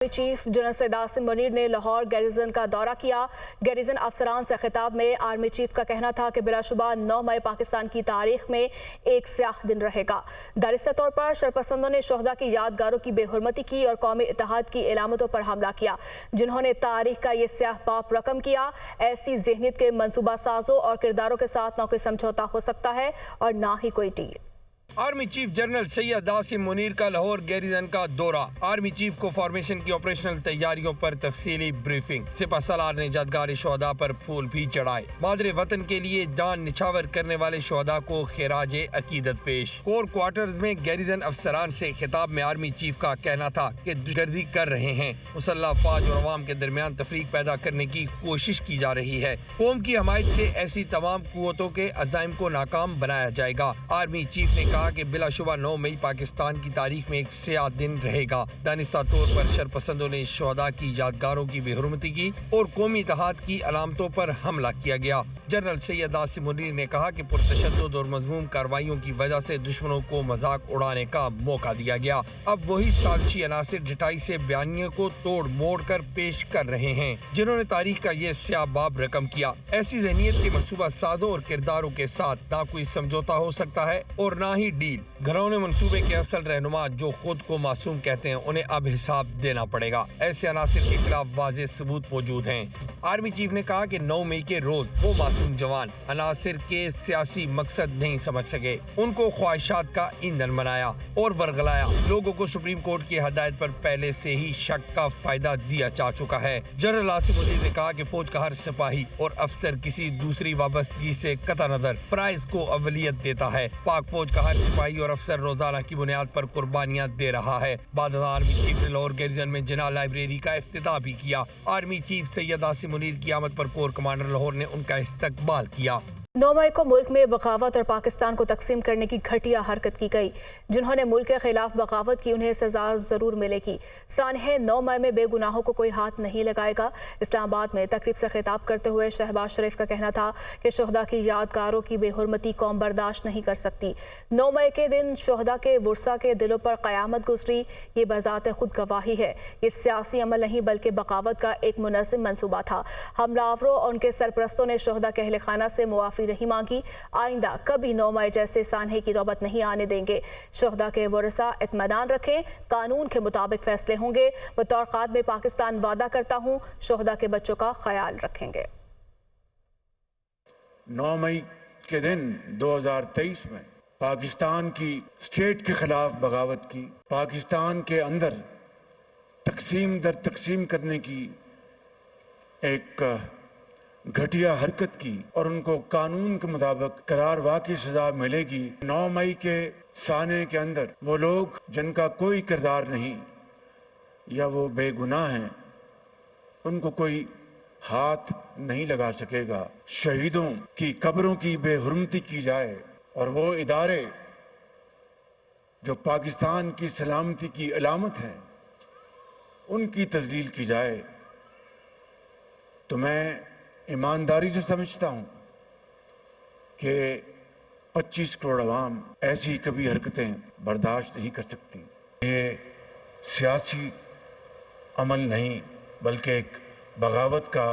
Chief general Syed Asim Munir نے Lahore garrison کا دورہ کیا۔ گیریزن افسران سے خطاب میں آرمی چیف کا کہنا تھا کہ بلا شبہ 9 مئی پاکستان کی تاریخ میں ایک سیاہ دن رہے گا۔ دارستہ طور پر شرپسندوں نے شہداء کی یادگاروں کی بے حرمتی کی اور قومی اتحاد کی علامتوں پر حملہ کیا، جنہوں نے تاریخ کا یہ سیاہ باب رقم کیا۔ ایسی ذہنیت کے منصوبہ سازوں اور کرداروں کے ساتھ نہ کوئی سمجھوتا ہو سکتا ہے اور نہ ہی کوئی deal. Army chief general Syed Asim Munir کا لاہور گیریزن کا دورہ۔ آرمی چیف کو فارمیشن کی آپریشنل تیاریوں پر تفصیلی بریفنگ۔ سپہ سالار نے یادگار شہداء پر پھول بھی چڑھائے۔ مادر وطن کے لیے جان نچھاور کرنے والے شہداء کو خراج عقیدت پیش۔ کور کوارٹرز میں گیریزن افسران سے خطاب میں آرمی چیف کا کہنا تھا کہ دہشتگردی کر رہے ہیں، مسلح افواج اور عوام کے درمیان تفریق پیدا کرنے کی کوشش کی جا رہی ہے۔ قوم کی حمایت سے ایسی تمام قوتوں کے عزائم کو ناکام بنایا جائے گا۔ آرمی چیف نے کہا کہ بلا شبہ 9 مئی پاکستان کی تاریخ میں ایک سیاہ دن رہے گا۔ دانستہ طور پر شرپسندوں نے شہداء کی یادگاروں کی بے حرمتی کی اور قومی اتحاد کی علامتوں پر حملہ کیا گیا۔ جنرل سید عاصم منیر نے کہا کہ پرتشدد اور مذموم کارروائیوں کی وجہ سے دشمنوں کو مذاق اڑانے کا موقع دیا گیا۔ اب وہی سازشی عناصر ڈٹائی سے بیانیے کو توڑ موڑ کر پیش کر رہے ہیں، جنہوں نے تاریخ کا یہ سیاہ باب رقم کیا۔ ایسی ذہنیت کے منصوبہ سازوں اور کرداروں کے ساتھ نہ کوئی سمجھوتا ہو سکتا ہے اور نہ ہی ڈیل۔ گھرونے منصوبے کے اصل رہنما جو خود کو معصوم کہتے ہیں، انہیں اب حساب دینا پڑے گا۔ ایسے عناصر کے خلاف واضح ثبوت موجود ہیں۔ آرمی چیف نے کہا کہ 9 مئی کے روز وہ معصوم جوان عناصر کے سیاسی مقصد نہیں سمجھ سکے، ان کو خواہشات کا ایندھن بنایا اور ورگلایا۔ لوگوں کو سپریم کورٹ کی ہدایت پر پہلے سے ہی شک کا فائدہ دیا جا چکا ہے۔ جنرل عاصم منیر نے کہا کہ فوج کا ہر سپاہی اور افسر کسی دوسری وابستگی سے قطع نظر فرائض کو اولویت دیتا ہے۔ پاک فوج کا ہر سپاہی اور افسر روزانہ کی بنیاد پر قربانیاں دے رہا ہے۔ بعد ازاں آرمی چیف نے لاہور گیریزن میں جناح لائبریری کا افتتاح بھی کیا۔ آرمی چیف سید عاصم منیر کی آمد پر کور کمانڈر لاہور نے ان کا استقبال کیا۔ 9 مئی کو ملک میں بغاوت اور پاکستان کو تقسیم کرنے کی گھٹیا حرکت کی گئی۔ جنہوں نے ملک کے خلاف بغاوت کی انہیں سزا ضرور ملے گی۔ سانحہ 9 مئی میں بے گناہوں کو کوئی ہاتھ نہیں لگائے گا۔ اسلام آباد میں تقریب سے خطاب کرتے ہوئے شہباز شریف کا کہنا تھا کہ شہداء کی یادگاروں کی بے حرمتی قوم برداشت نہیں کر سکتی۔ 9 مئی کے دن شہداء کے ورثاء کے دلوں پر قیامت گزری، یہ بذات خود گواہی ہے۔ یہ سیاسی عمل نہیں بلکہ بغاوت کا ایک منظم منصوبہ تھا۔ حملہ آوروں اور ان کے سرپرستوں نے شہداء کے اہل خانہ سے معافی نہیں مانگی۔ آئندہ کبھی 9 مئی جیسے سانحے کی نوبت نہیں آنے دیں گے۔ شہداء کے ورثاء اطمینان رکھیں، قانون کے مطابق فیصلے ہوں گے۔ بطور خادم پاکستان وعدہ کرتا ہوں شہداء کے بچوں کا خیال رکھیں گے۔ 9 مئی کے دن 2023 میں پاکستان کی اسٹیٹ کے خلاف بغاوت کی، پاکستان کے اندر تقسیم در تقسیم کرنے کی ایک گھٹیا حرکت کی اور ان کو قانون کے مطابق قرار واقعی سزا ملے گی۔ 9 مئی کے سانے کے اندر وہ لوگ جن کا کوئی کردار نہیں یا وہ بے گناہ ہیں، ان کو کوئی ہاتھ نہیں لگا سکے گا۔ شہیدوں کی قبروں کی بے حرمتی کی جائے اور وہ ادارے جو پاکستان کی سلامتی کی علامت ہیں ان کی تذلیل کی جائے، تو میں ایمانداری سے سمجھتا ہوں کہ 25 کروڑ عوام ایسی کبھی حرکتیں برداشت نہیں کر سکتی۔ یہ سیاسی عمل نہیں بلکہ ایک بغاوت کا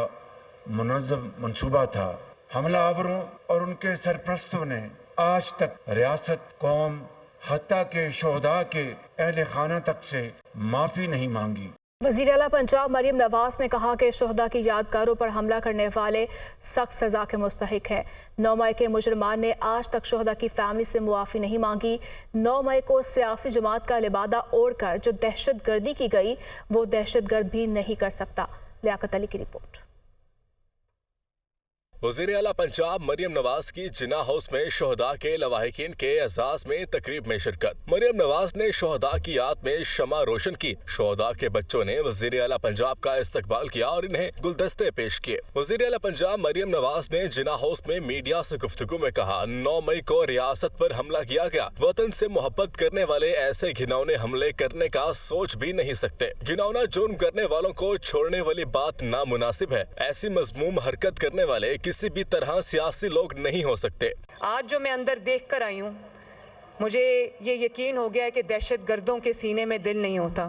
منظم منصوبہ تھا۔ حملہ آوروں اور ان کے سرپرستوں نے آج تک ریاست، قوم، حتیٰ کہ شہداء کے اہل خانہ تک سے معافی نہیں مانگی۔ وزیر اعلیٰ پنجاب مریم نواز نے کہا کہ شہداء کی یادگاروں پر حملہ کرنے والے سخت سزا کے مستحق ہیں۔ 9 مئی کے مجرمان نے آج تک شہداء کی فیملی سے معافی نہیں مانگی۔ 9 مئی کو سیاسی جماعت کا لبادہ اوڑھ کر جو دہشت گردی کی گئی وہ دہشت گرد بھی نہیں کر سکتا۔ لیاقت علی کی رپورٹ۔ وزیر اعلیٰ پنجاب مریم نواز کی جناح ہاؤس میں شہداء کے لواحقین کے اعزاز میں تقریب میں شرکت۔ مریم نواز نے شہداء کی یاد میں شمع روشن کی۔ شہداء کے بچوں نے وزیر اعلیٰ پنجاب کا استقبال کیا اور انہیں گلدستے پیش کیے۔ وزیر اعلیٰ پنجاب مریم نواز نے جناح ہاؤس میں میڈیا سے گفتگو میں کہا، 9 مئی کو ریاست پر حملہ کیا گیا۔ وطن سے محبت کرنے والے ایسے گھناؤنے حملے کرنے کا سوچ بھی نہیں سکتے۔ گھناؤنا جرم کرنے والوں کو چھوڑنے والی بات نامناسب ہے۔ ایسی مذموم حرکت کرنے والے کسی بھی طرح سیاسی لوگ نہیں ہو سکتے۔ آج جو میں اندر دیکھ کر آئی ہوں، مجھے یہ یقین ہو گیا ہے کہ دہشت گردوں کے سینے میں دل نہیں ہوتا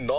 9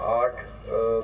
8